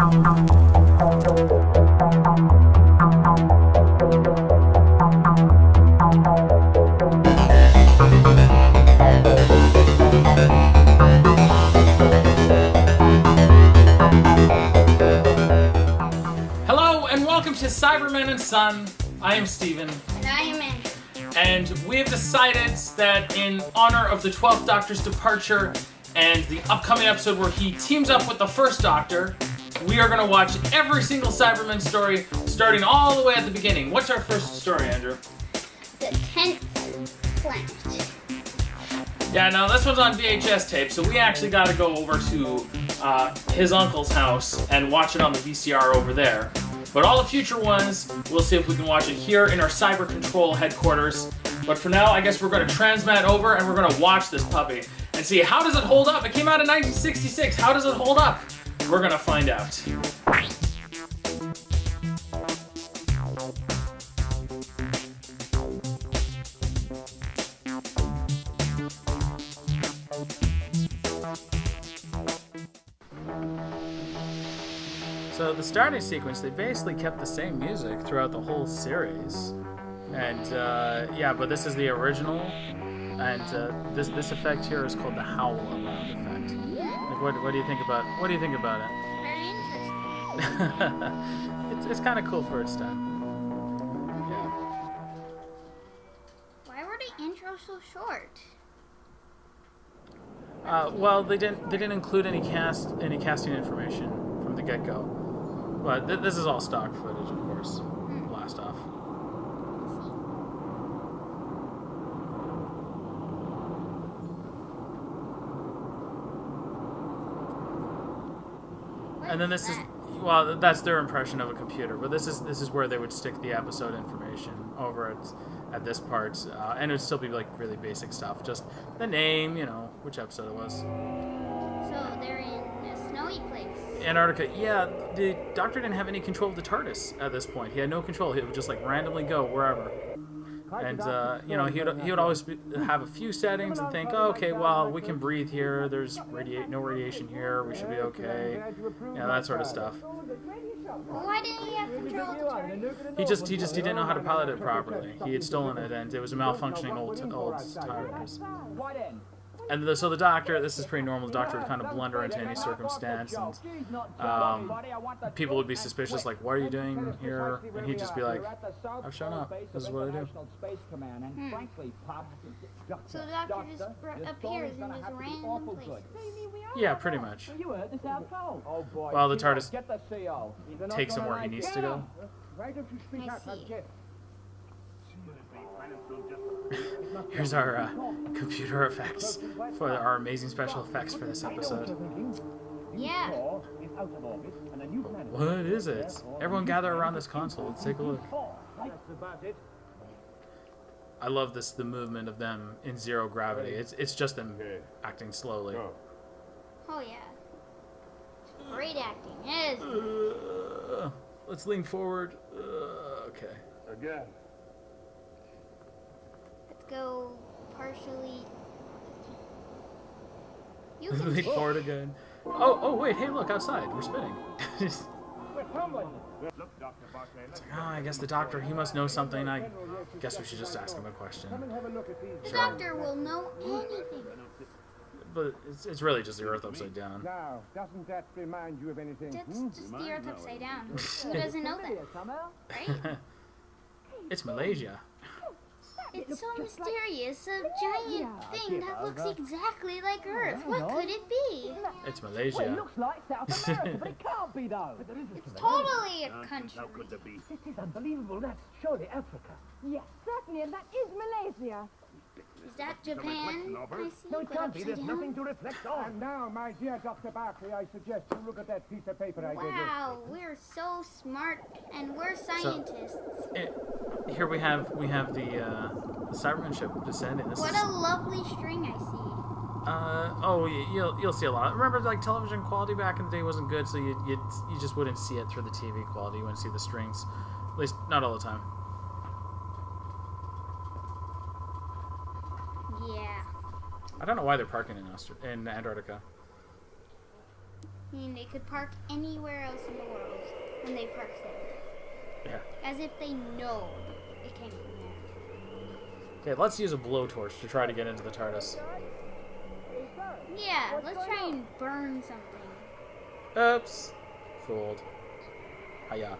Hello and welcome to Cyberman Son. I am Steven. And I am Andrew. And we have decided that in honor of the 12th Doctor's departure and the upcoming episode where he teams up with the first Doctor, we are going to watch every single Cyberman story starting all the way at the beginning. What's our first story, Andrew? The 10th planet. Yeah, now this one's on VHS tape, so we actually got to go over to his uncle's house and watch it on the VCR over there. But all the future ones, we'll see if we can watch it here in our Cyber Control headquarters. But for now, I guess we're going to transmat over and we're going to watch this puppy and see how does it hold up. It came out in 1966. How does it hold up? We're going to find out. So the starting sequence, they basically kept the same music throughout the whole series, and yeah, but this is the original, and this effect here is called the howl around effect. Like, what do you think about it? Very interesting. It's kind of cool for its time. Yeah. Why were the intros so short? Well, they didn't include any casting information from the get-go. But this is all stock footage, of course. Blast off. And then this is, well, that's their impression of a computer. But this is where they would stick the episode information over at this part, and it would still be like really basic stuff, just the name, you know, which episode it was. So they're in a snowy place. Antarctica, yeah, the Doctor didn't have any control of the TARDIS at this point. He had no control. He would just like randomly go wherever. And, you know, he would always have a few settings and think, oh, okay, well, we can breathe here. There's no radiation here. We should be okay. Yeah, that sort of stuff. Well, why didn't he have control of the TARDIS? He didn't know how to pilot it properly. He had stolen it, and it was a malfunctioning old TARDIS. And so the Doctor, this is pretty normal, the Doctor would kind of blunder into any circumstance, and people would be suspicious, like, what are you doing here? And he'd just be like, I've shown up, this is what I do. So the Doctor just appears in this random place. Yeah, pretty much. Well, the TARDIS takes him where he needs to go. I see. Here's our computer effects for our amazing special effects for this episode. Yeah. What is it? Everyone gather around this console. Let's take a look. I love the movement of them in zero gravity. It's just them acting slowly. Oh yeah. Great acting. It is. Let's lean forward. Okay. Again. Let's go partially. You can Lean forward again. Oh, wait, hey, look, outside. We're spinning. I guess the Doctor, he must know something. I guess we should just ask him a question. The Doctor will know anything. But it's really just the Earth upside down. Now, doesn't that remind you of anything? That's just the Earth upside down. Who doesn't know that? Right? It's Malaysia. It's so mysterious. A giant thing that looks exactly like Earth. What could it be? It's Malaysia. Well, it looks like South America, but it can't be though. It's totally a country. How could there be? This is unbelievable. That's surely Africa. Yes, certainly, and that is Malaysia. Is that Japan? I see, No, it but can't be. upside There's down. nothing to reflect on. And now, my dear Dr. Barkley, I suggest you look at that piece of paper I gave you. Wow, we're so smart, and we're scientists. Here we have the Cyberman ship descending. This What is, a lovely string I see. oh, you'll see a lot. Remember, like, television quality back in the day wasn't good, so you just wouldn't see it through the TV quality. You wouldn't see the strings, at least not all the time. Yeah. I don't know why they're parking in Antarctica. I mean, they could park anywhere else in the world, and they park there. Yeah. As if they know it came from there. Okay, let's use a blowtorch to try to get into the TARDIS. Yeah, let's try and burn something. Oops. Fooled. Hiya.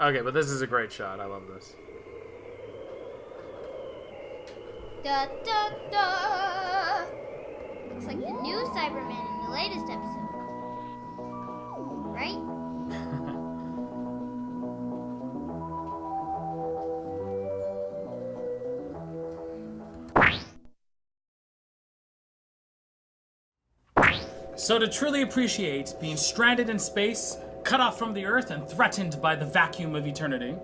Okay, but this is a great shot. I love this. Da da da! Looks like the new Cybermen in the latest episode. Right? So to truly appreciate being stranded in space, cut off from the Earth, and threatened by the vacuum of eternity.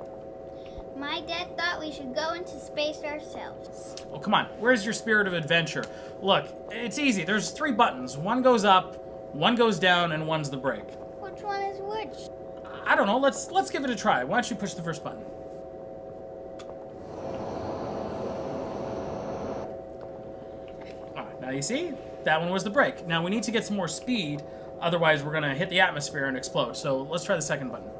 My dad thought we should go into space ourselves. Oh, come on. Where's your spirit of adventure? Look, it's easy. There's 3 buttons. One goes up, one goes down, and one's the brake. Which one is which? I don't know. Let's give it a try. Why don't you push the first button? All right, now you see? That one was the brake. Now we need to get some more speed. Otherwise, we're going to hit the atmosphere and explode. So let's try the second button.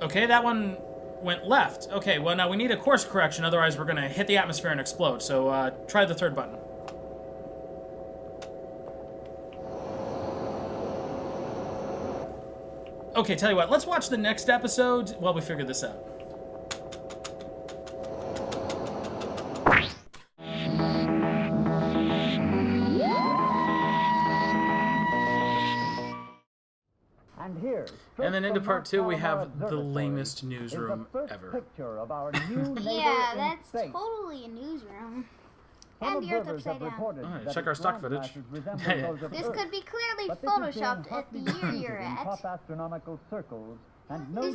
Okay, that one went left. Okay, well, now we need a course correction. Otherwise, we're going to hit the atmosphere and explode. So try the third button. Okay, tell you what. Let's watch the next episode while we figure this out. And then into part 2, we have the lamest newsroom ever. Yeah, that's totally a newsroom. And the Earth upside down. Alright, check our stock footage. This could be clearly photoshopped at the year you're at. It's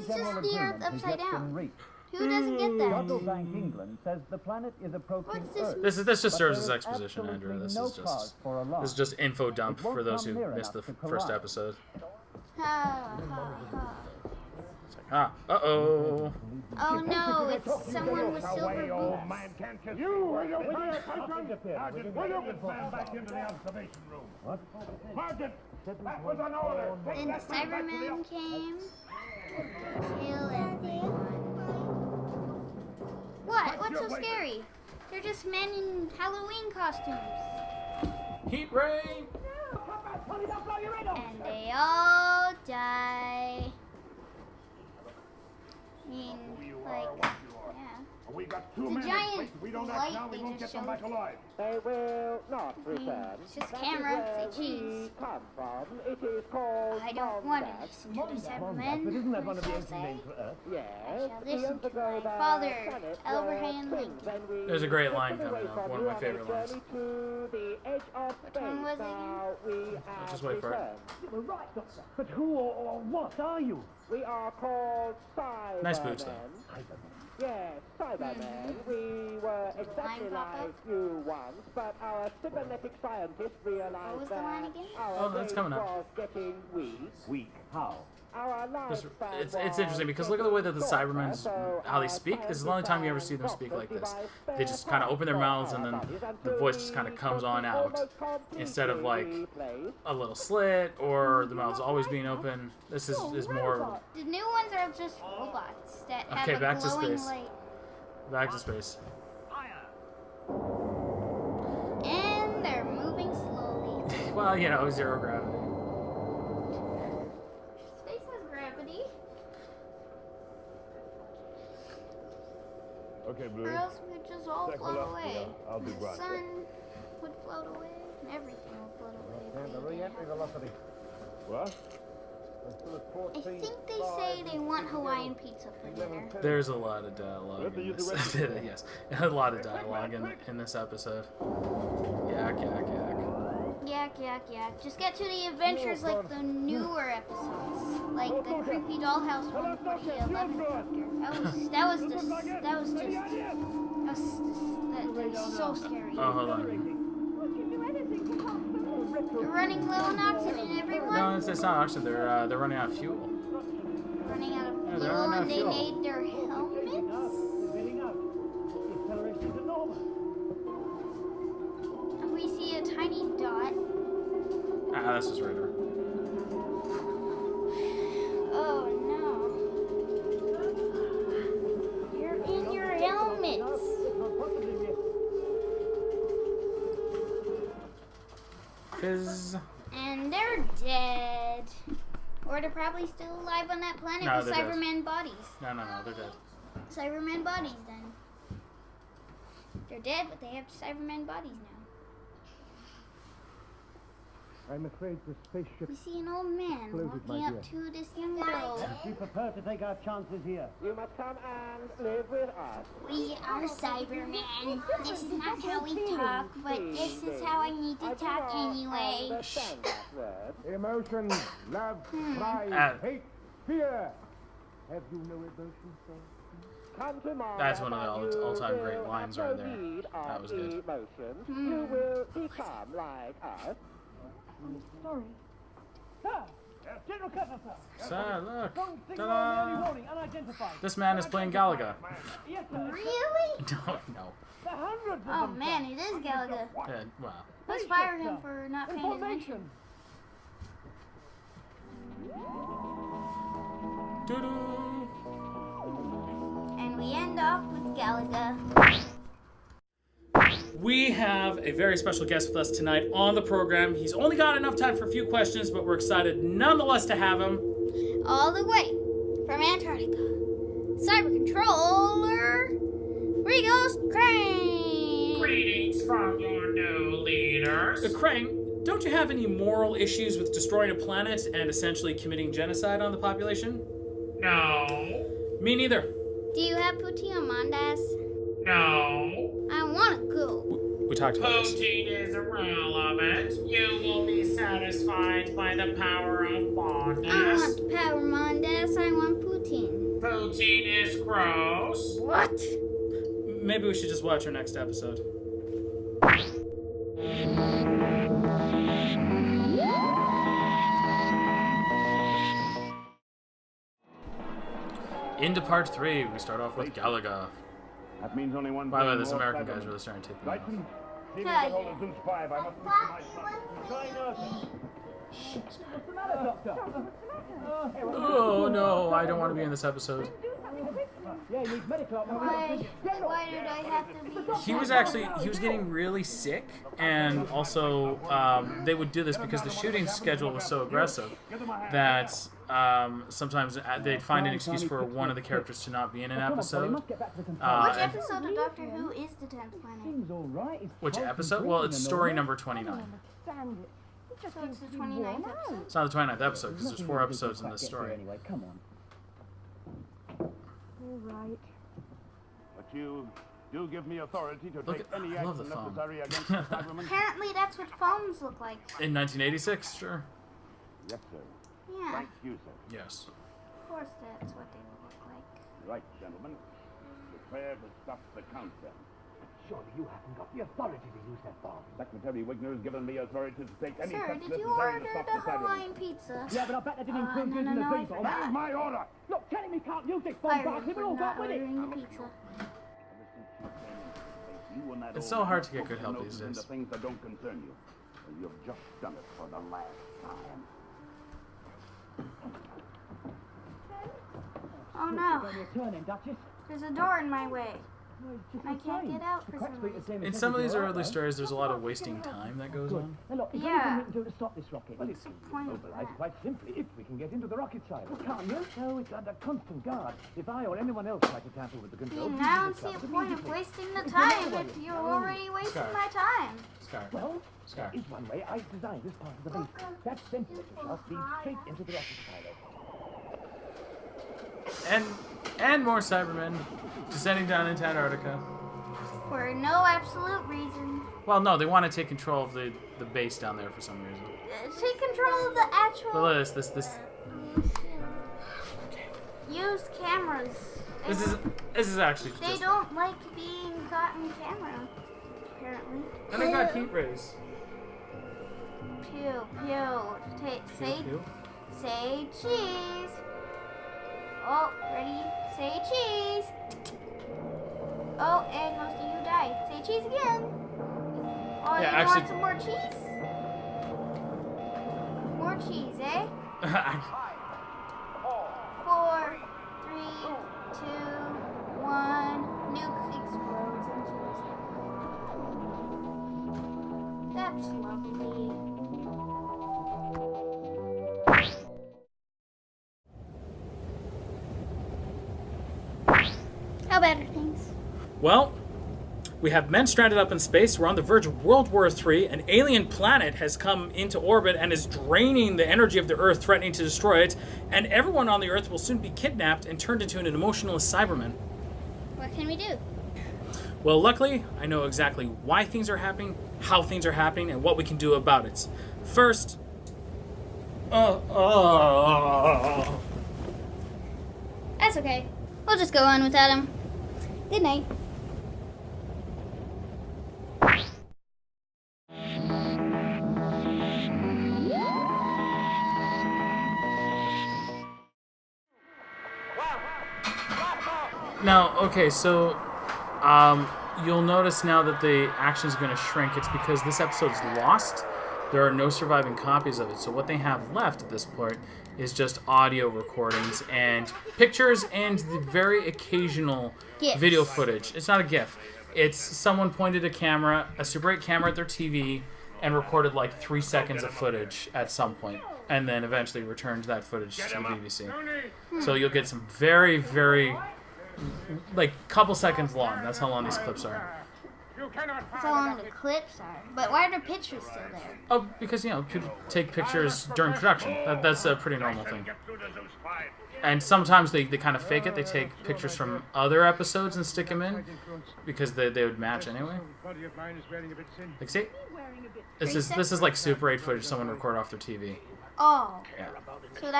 just the Earth upside down. Who doesn't get that? This just serves as exposition, Andrew. This is just info dump for those who missed the first episode. Uh-oh. Oh no, it's someone with silver boots. You will you Sergeant, will you stand back into the observation room? What? Sergeant, that was an order. Then the Cybermen came. Kill everyone. What? What's so scary? They're just men in Halloween costumes. Heat ray! And they all die. I mean, like, yeah. We got The 2 minutes. giant We don't act light now, we they won't just get them back showed. alive. They will not return. It's just camera. They cheese. Come from. It is called I don't want to listen to the Cybermen. Isn't that one of the I shall ancient say. names for Earth? Yes. I shall listen to my father, Abraham Lincoln. There's a great line coming up. One of my favorite lines. Which one was it again? Just wait for it. You're right, Doctor. But who or what are you? We are called Cybermen. Nice boots, though. Yes, Cybermen. We were exactly like you once, but our cybernetic scientists What realized was the line that again? our Oh, that's race coming up. was getting weak. Weak? How? Our It's interesting because look at the way that the Cybermen, how they speak. This is the only time you ever see them speak like this. They just kind of open their mouths and then the voice just kind of comes on out. Instead of like a little slit or the mouth's always being open. This is more... The new ones are just robots that have Okay, a back to glowing space. light. Back to space. And they're moving slowly. Well, you know, 0 gravity. Space has gravity. Okay, Blue. Or else we'd just all Check float velocity away. now. I'll be The right sun would float away. And everything would float away. if we didn't have- velocity. What? I think they say they want Hawaiian pizza for dinner. There's a lot of dialogue in this. Yes, a lot of dialogue in this episode. Yak, yak, yak. Yak, yak, yak. Just get to the adventures like the newer episodes. Like the creepy dollhouse one for the 11th Doctor. That was so scary. Oh, hold on. You're running low on oxygen, everyone. No, it's not oxygen. They're running out of fuel. Running out of There's Yeah, they're Oh, on and that they fuel. made their helmets? Getting out. The acceleration is enormous. We see a tiny dot. Ah, that's his radar. Oh no. You're in your helmets. Fizz. And they're dead. Or they're probably still alive on that planet No, with they're dead. Cybermen bodies. No, they're dead. Cybermen bodies then. They're dead, but they have Cybermen bodies now. I'm afraid the spaceship. We see an old man Exploded, my walking up dear. to this young girl. Be prepared to take our chances here. You must come and live with us. We are Cybermen. This is not how we talk, but this is how I need to talk anyway. Understand that word. Emotion, love, pride, Ah. hate, fear. Have you no emotion, sir? Come to Mondas That's one of and the you all-time will great have lines no right there. need That of was good. emotions. You will become like us. Sorry. Sir! General Cutler, sir! So, look. Strong signal Ta-da. early warning, unidentified. This man is playing Galaga. Yes, sir. Really? No. There are hundreds of Oh them, man, it is Galaga. Yeah, wow. Let's fire him for not paying attention. Information. Doo-doo. And we end off with Galaga. We have a very special guest with us tonight on the program. He's only got enough time for a few questions, but we're excited nonetheless to have him. All the way from Antarctica. Cyber Controller Regos Krang. Greetings from your new leaders. Krang, don't you have any moral issues with destroying a planet and essentially committing genocide on the population? No. Me neither. Do you have poutine on Mondas? No. I want to go. We talked about this. Poutine is irrelevant. You will be satisfied by the power of I Mondas. want power Mondas. I want poutine. Poutine is gross. What? Maybe we should just watch our next episode. Into part 3, we start off with Galaga. That means only one By the way, thing this more, American Cyberman. guy's really starting to take me off. Titan, see me Yeah, get hold yeah. of Zeus 5. I must reach my son. Try nursing. What's the matter, Doctor? Oh no, I don't want to be in this episode. Yeah, he needs medical. Why did I have to be? He was getting really sick, and also they would do this because the shooting schedule was so aggressive that sometimes they'd find an excuse for one of the characters to not be in an episode. Which episode of Doctor Who is the 10th planet? Which episode? Well, it's story number 29. So it's the 29th episode. It's not the 29th episode because there's 4 episodes in this story. Anyway, come on. All right. But you do give me authority to Look take at- any I love action the phone. necessary against the Cybermen. Apparently that's what phones look like. In 1986, sure. Yes, sir. Yeah, Thank you, sir. Yes. of course that's what they look like. Right, gentlemen. Prepare to stop the countdown. Surely you haven't got the authority to use that bomb. Secretary Wigner has given me authority to take any Sir, steps did you necessary order to stop the the Cybermen. Hawaiian pizza? Yeah, but I bet that didn't include no, using no, the I V-bomb. forgot. That is my order. Look, telling me can't use this bomb I box. We've remember all not got with it. ordering the pizza. It's so hard to get good help these days. The things that don't concern you. And you've just done it for the last time. Oh no, Turning, Duchess. there's a door in my way. I can't get out for some reason. In some of these early stories, there's a lot of wasting time that goes on. Now look, is there Yeah. anything we can do to stop this rocket? Well, it's the point of mobilized that? quite simply if we can get into the rocket silo. Well, can't you? No, it's under constant guard. If I or anyone else try to tamper with the controls, I don't see a point of wasting the time if you're already wasting my time. Scar. Well, Scar. there is one way. I've designed this part of the base. That ventilator shaft leads straight into the rocket silo. And more Cybermen descending down into Antarctica. For no absolute reason. Well, no, they want to take control of the base down there for some reason. Take control of the actual. But look at this Use cameras. this is actually They just. don't like being caught in camera, apparently. And they got heat rays. Pew, pew. Say cheese. Oh, ready? Say cheese. Oh, and most of you died. Say cheese again. Oh, Yeah, you actually- want some more cheese? More cheese, eh? 4, 3, 2, 1. Nuke explodes into That's lovely. How bad are things? Well, we have men stranded up in space. We're on the verge of World War III. An alien planet has come into orbit and is draining the energy of the Earth, threatening to destroy it. And everyone on the Earth will soon be kidnapped and turned into an emotionless Cyberman. What can we do? Well, luckily, I know exactly why things are happening, how things are happening, and what we can do about it. First... That's okay. We'll just go on without him. Good night. Now, okay, so you'll notice now that the action is going to shrink. It's because this episode's lost. There are no surviving copies of it. So what they have left at this point is just audio recordings and pictures and the very occasional GIFs. video footage. It's not a GIF. It's someone pointed a Super 8 camera at their TV and recorded like 3 seconds of footage at some point, and then eventually returned that footage to the BBC. So you'll get some very, very, like, couple seconds long. That's how long these clips are. That's how long the clips are. But why are the pictures still there? Oh, because, you know, people take pictures during production. That's a pretty normal thing. And sometimes they kind of fake it. They take pictures from other episodes and stick them in because they would match anyway. Like, see? This is like Super 8 footage someone recorded off their TV. Oh. Yeah. So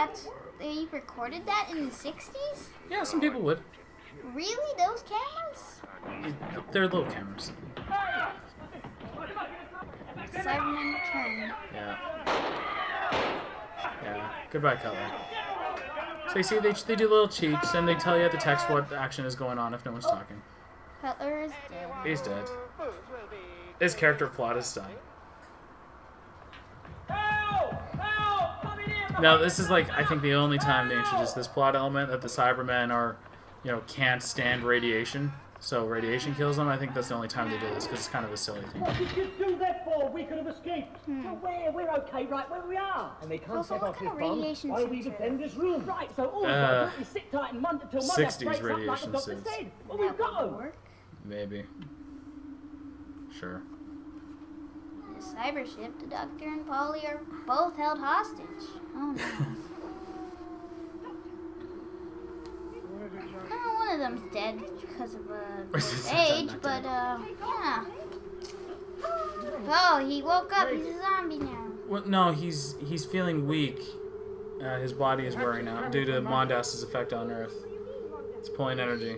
they recorded that in the 60s? Yeah, some people would. Really? Those cameras? They're little cameras. Cyberman return. Yeah. Yeah. Goodbye, Cutler. So you see, they do little cheats, and they tell you at the text what action is going on if no one's talking. Cutler is dead. He's dead. His character plot is done. Now, this is like, I think, the only time they introduce this plot element, that the Cybermen are, you know, can't stand radiation. So radiation kills them. I think that's the only time they do this, because it's kind of a silly thing. What did you do that for? We could have escaped. Well, we're okay right where we are. And they can't Also, set what off kind this of bomb radiation while we suits are defend this room. Right, so all we've got to do is sit tight and Monday till Monday 60s breaks up like the radiation doctor suits. said. Well, we've got them. Work? Maybe. Sure. The cyber ship, the Doctor and Polly are both held hostage. Oh no. One of them's dead because of age, but yeah. Oh, he woke up. He's a zombie now. Well, no, he's feeling weak. His body is wearing out due to Mondas' effect on Earth. It's pulling energy.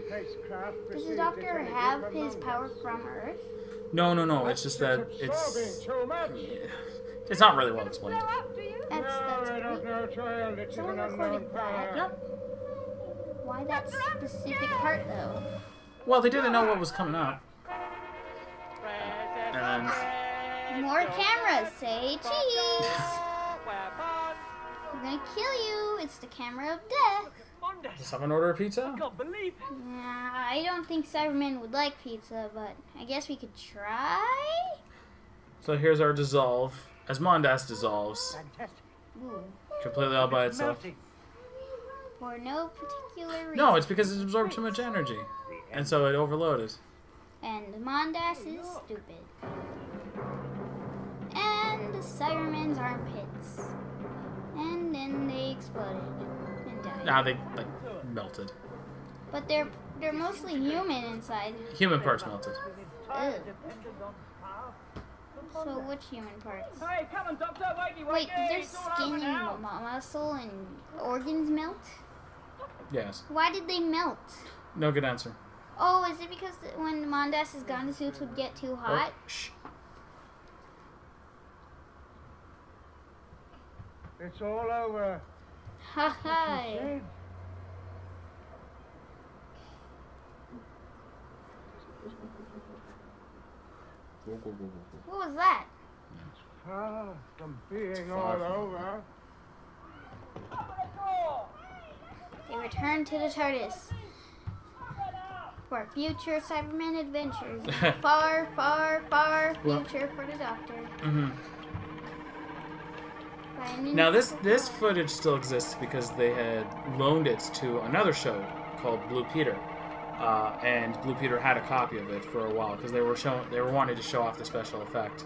Does the Doctor have his power from Earth? No. It's just that it's not really well explained. That's great. Someone recorded that. Yep. Why that specific part though? Well, they didn't know what was coming up. And More cameras. Say cheese. I'm gonna kill you. It's the camera of death. does someone order a pizza? Nah, I don't think Cybermen would like pizza, but I guess we could try. So here's our dissolve. As Mondas dissolves, Ooh. completely all by itself. For no particular reason. No, it's because it absorbed too much energy. And so it overloaded. And Mondas is stupid. And the Cybermen's armpits. And then they exploded and died. Nah, they like melted. But they're mostly human inside. Human parts melted. Ugh. So which human parts? Hey, come on, Doctor. Wakey, Wait, did their skin and muscle and organs melt? Yes. Why did they melt? No good answer. Oh, is it because when Mondas is gone, the suits would get too hot? Oh, shh. It's all over. Ha ha. What was that? From being all over. They return to the TARDIS for future Cyberman adventures. Far, far, far future for the Doctor. Now this footage still exists because they had loaned it to another show called Blue Peter, and Blue Peter had a copy of it for a while because they were wanting to show off the special effect.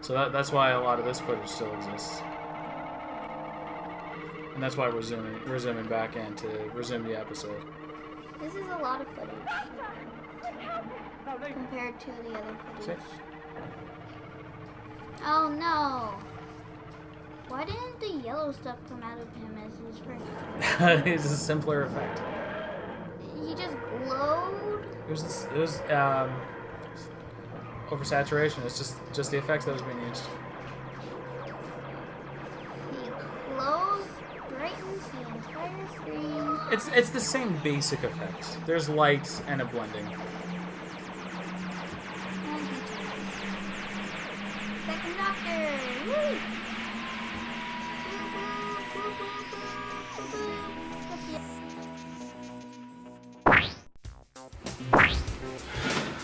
So that's why a lot of this footage still exists, and that's why we're zooming back in to resume the episode. This is a lot of footage compared to the other footage. Oh no! Why didn't the yellow stuff come out of him as his first? It's a simpler effect. He just glowed. It was oversaturation. It's just the effects that was being used. He glows, brightens the entire screen. It's the same basic effect. There's light and a blending. Second Doctor. Woo!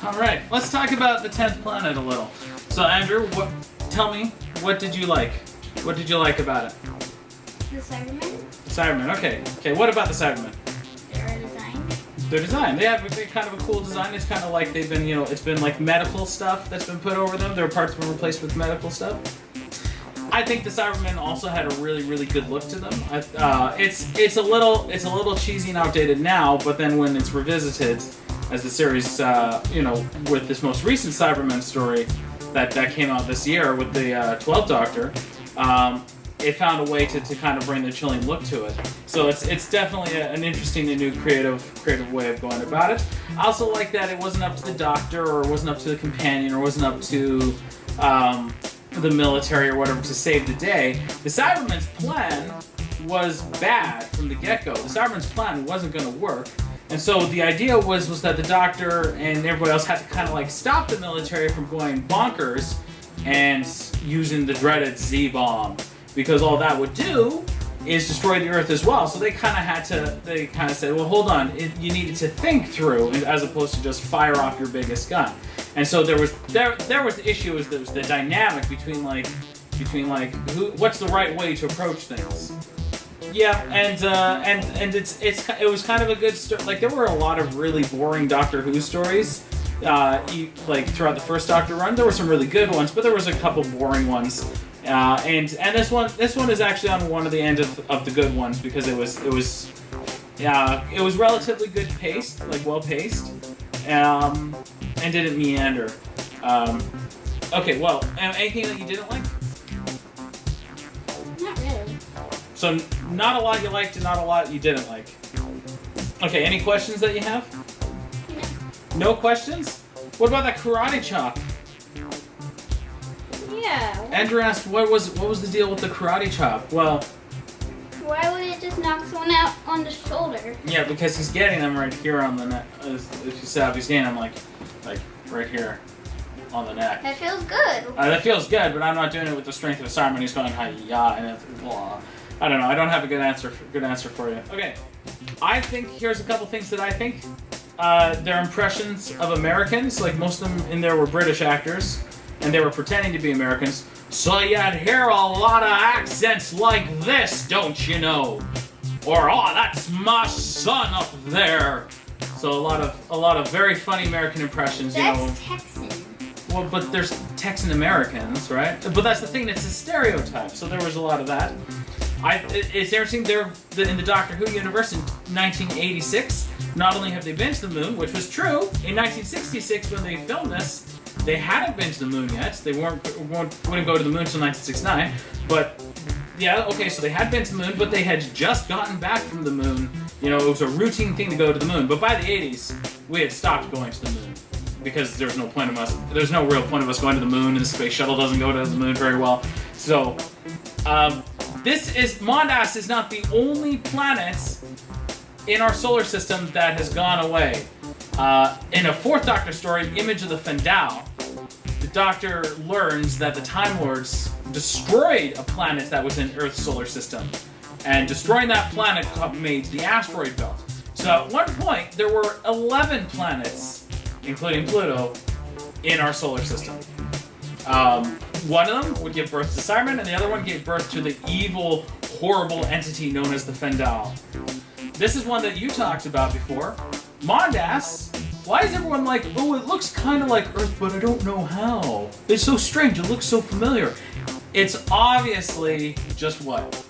All right, let's talk about the 10th planet a little. So, Andrew, tell me, what did you like? What did you like about it? The Cybermen. Cybermen. Okay. What about the Cybermen? Their design. Their design. They have kind of a cool design. It's kind of like they've been, it's been like medical stuff that's been put over them. Their parts have been replaced with medical stuff. I think the Cybermen also had a really, really good look to them. It's a little cheesy and outdated now, but then when it's revisited, as the series, with this most recent Cybermen story that came out this year with the 12th Doctor, it found a way to kind of bring the chilling look to it. So it's definitely an interesting and new creative way of going about it. I also like that it wasn't up to the Doctor, or it wasn't up to the companion, or it wasn't up to the military or whatever to save the day. The Cybermen's plan was bad from the get-go. The Cybermen's plan wasn't going to work. And so the idea was that the Doctor and everybody else had to kind of like stop the military from going bonkers and using the dreaded Z-bomb, because all that would do is destroy the Earth as well. So they kind of said, well, hold on, you needed to think through as opposed to just fire off your biggest gun. And so there was the issue is there was the dynamic between what's the right way to approach things. Yeah, and it was kind of a good story. Like, there were a lot of really boring Doctor Who stories, like throughout the first Doctor run. There were some really good ones, but there was a couple boring ones. And this one is actually on one of the end of the good ones, because it was relatively good paced, like well paced, and didn't meander. Okay, well, anything that you didn't like? Not really. So, not a lot you liked and not a lot you didn't like. Okay, any questions that you have? No questions? What about that karate chop? Yeah. Andrew asked what was the deal with the karate chop? Well, why would it just knock someone out on the shoulder? Yeah, because he's getting them right here on the neck. If you saw, he's getting them like right here on the neck. That feels good. That feels good, but I'm not doing it with the strength of a Cyberman. He's going hi-ya, and I don't know. I don't have a good answer for you. Okay, I think here's a couple things that I think. Their impressions of Americans, like most of them in there were British actors, and they were pretending to be Americans. So you'd hear a lot of accents like this, don't you know? Or, oh, that's my son up there. So a lot of very funny American impressions, That's Texan. Well, but there's Texan Americans, right? But that's the thing, it's a stereotype. So there was a lot of that. It's interesting, in the Doctor Who universe in 1986, not only have they been to the moon, which was true, in 1966 when they filmed this, they hadn't been to the moon yet. They wouldn't go to the moon until 1969. But yeah, okay, so they had been to the moon, but they had just gotten back from the moon. It was a routine thing to go to the moon. But by the 80s, we had stopped going to the moon because there's no real point of us going to the moon, and the space shuttle doesn't go to the moon very well. So Mondas is not the only planet in our solar system that has gone away. In a fourth Doctor story, Image of the Fendal, the Doctor learns that the Time Lords destroyed a planet that was in Earth's solar system. And destroying that planet made the asteroid belt. So at one point, there were 11 planets, including Pluto, in our solar system. One of them would give birth to Cybermen, and the other one gave birth to the evil, horrible entity known as the Fendal. This is one that you talked about before. Mondas. Why is everyone like, oh, it looks kind of like Earth, but I don't know how. It's so strange. It looks so familiar. It's obviously just what?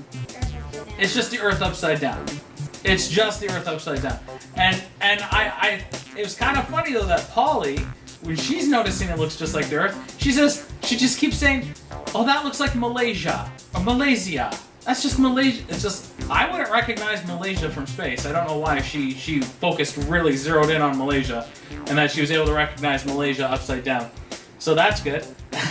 It's just the Earth upside down. It's just the Earth upside down. And it was kind of funny though that Polly, when she's noticing it looks just like the Earth, she just keeps saying, oh, that looks like Malaysia or Malaysia. That's just Malaysia. It's just, I wouldn't recognize Malaysia from space. I don't know why she focused, really zeroed in on Malaysia, and that she was able to recognize Malaysia upside down. So that's good.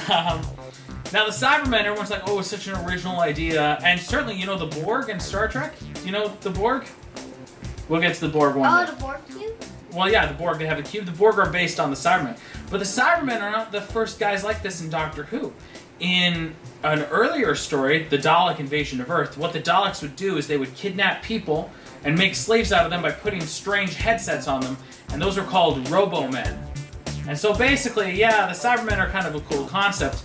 Now the Cybermen, everyone's like, oh, it's such an original idea. And certainly, you know the Borg in Star Trek? You know the Borg? We'll get to the Borg one day. Oh, the Borg cube? Well, yeah, the Borg, they have a cube. The Borg are based on the Cybermen. But the Cybermen are not the first guys like this in Doctor Who. In an earlier story, the Dalek invasion of Earth, what the Daleks would do is they would kidnap people and make slaves out of them by putting strange headsets on them, and those are called Robo-Men. And so basically, yeah, the Cybermen are kind of a cool concept,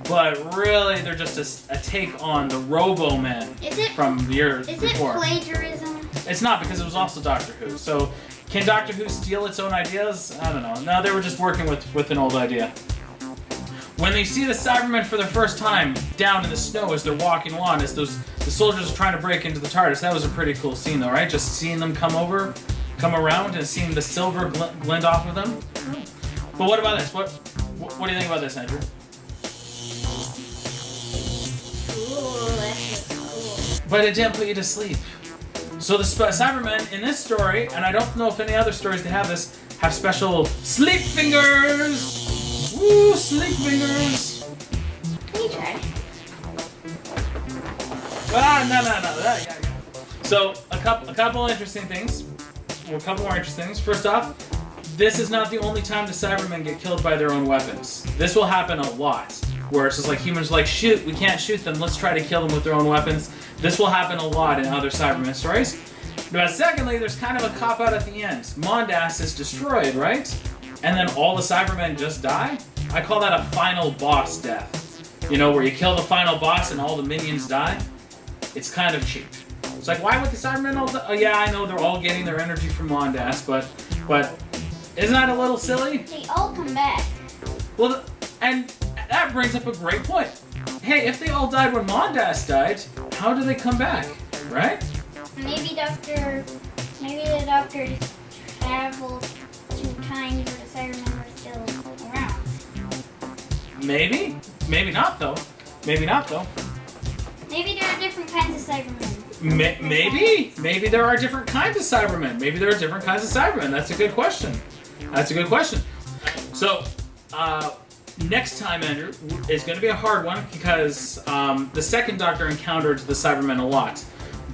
but really they're just a take on the Robo-Men from the years before. Is it plagiarism? It's not, because it was also Doctor Who. So can Doctor Who steal its own ideas? I don't know. No, they were just working with an old idea. When they see the Cybermen for the first time down in the snow as they're walking along, as the soldiers are trying to break into the TARDIS, that was a pretty cool scene though, right? Just seeing them come around and seeing the silver glint off of them. But what about this? What do you think about this, Andrew? Ooh, that's cool. But it didn't put you to sleep. So the Cybermen in this story, and I don't know if any other stories they have this, have special sleep fingers! Woo, sleep fingers! Can you try? No. Yeah. So a couple interesting things. Well, a couple more interesting things. First off, this is not the only time the Cybermen get killed by their own weapons. This will happen a lot, where it's just like humans are like, shoot, we can't shoot them, let's try to kill them with their own weapons. This will happen a lot in other Cybermen stories. But secondly, there's kind of a cop-out at the end. Mondas is destroyed, right? And then all the Cybermen just die? I call that a final boss death. You know, where you kill the final boss and all the minions die? It's kind of cheap. It's like, why would the Cybermen all die? Oh yeah, I know they're all getting their energy from Mondas, but isn't that a little silly? They all come back. Well, and that brings up a great point. Hey, if they all died when Mondas died, how do they come back, right? Maybe the Doctor just traveled to times where the Cybermen were still around. Maybe. Maybe not, though. Maybe not, though. Maybe there are different kinds of Cybermen. Maybe. Maybe there are different kinds of Cybermen. Maybe there are different kinds of Cybermen. That's a good question. That's a good question. So, next time, Andrew, is going to be a hard one because the second Doctor encountered the Cybermen a lot,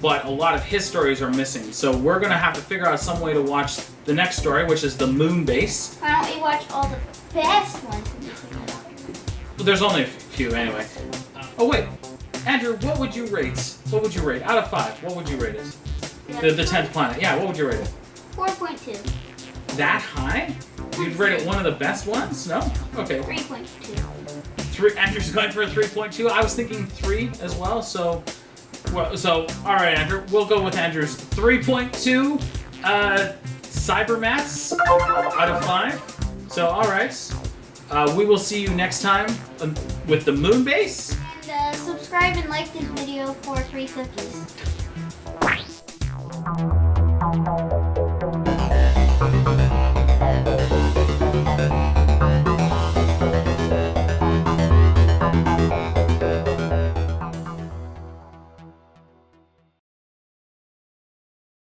but a lot of his stories are missing. So we're going to have to figure out some way to watch the next story, which is the Moonbase. Why don't we watch all the best ones? Well, there's only a few anyway. Oh wait, Andrew, what would you rate? What would you rate out of 5? What would you rate it? The 10th planet. Yeah, what would you rate it? 4.2. That high? You'd rate it one of the best ones? No? Okay. 3.2. Andrew's going for a 3.2. I was thinking 3 as well. So all right, Andrew. We'll go with Andrew's 3.2 Cybermats out of 5. So all right. We will see you next time with the Moonbase. And subscribe and like this video for free cookies.